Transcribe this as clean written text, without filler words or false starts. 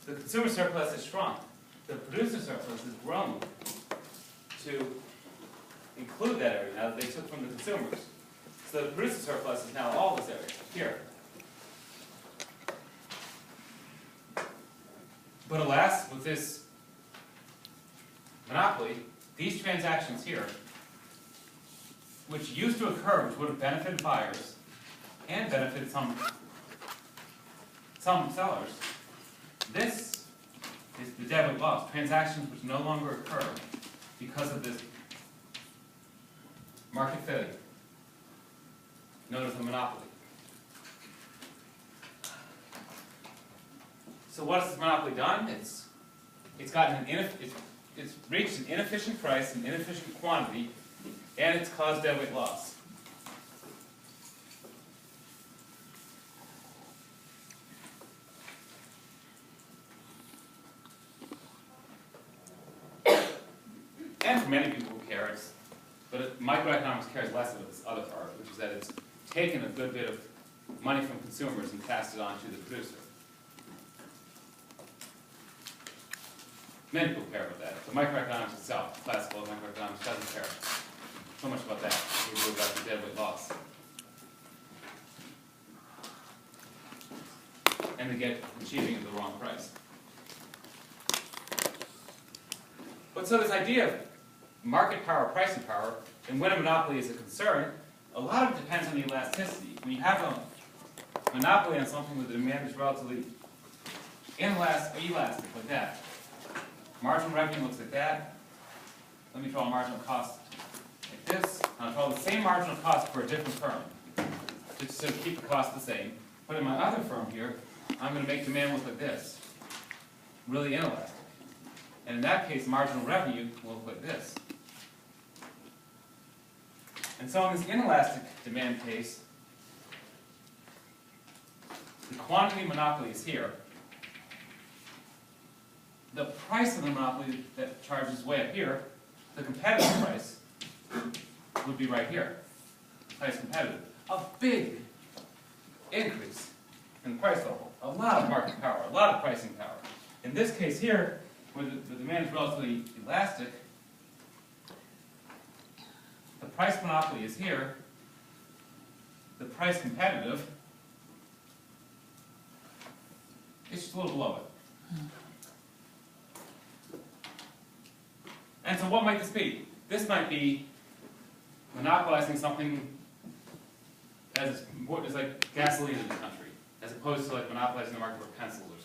the consumer surplus has shrunk. The producer surplus has grown to include that area now that they took from the consumers. So the producer surplus is now all this area here. But alas, with this monopoly, these transactions here, which used to occur, which would have benefited buyers and benefited some sellers, this is the deadweight loss. Transactions which no longer occur because of this market failure, known as a monopoly. So what has this monopoly done? It's reached an inefficient price, an inefficient quantity, and it's caused deadweight loss. And for many people who care, but microeconomics cares less of this other part, which is that it's taken a good bit of money from consumers and passed it on to the producer. Many people care about that. The microeconomics itself, classical microeconomics, doesn't care so much about that. We do about the deadweight loss. And they get achieving at the wrong price. But so this idea of market power, pricing power, and when a monopoly is a concern, a lot of it depends on the elasticity. When you have a monopoly on something where the demand is relatively elastic like that, marginal revenue looks like that. Let me draw a marginal cost like this. I'll draw the same marginal cost for a different firm, just to keep the cost the same. But in my other firm here, I'm going to make demand look like this, really inelastic. And in that case, marginal revenue will look like this. And so in this inelastic demand case, the quantity monopoly is here. The price of the monopoly that charges way up here, the competitive price, would be right here. Price competitive. A big increase in the price level. A lot of market power, a lot of pricing power. In this case here, where the demand is relatively elastic, the price monopoly is here, the price competitive is just a little below it. And so what might this be? This might be monopolizing something as like gasoline in the country, as opposed to like monopolizing the market for pencils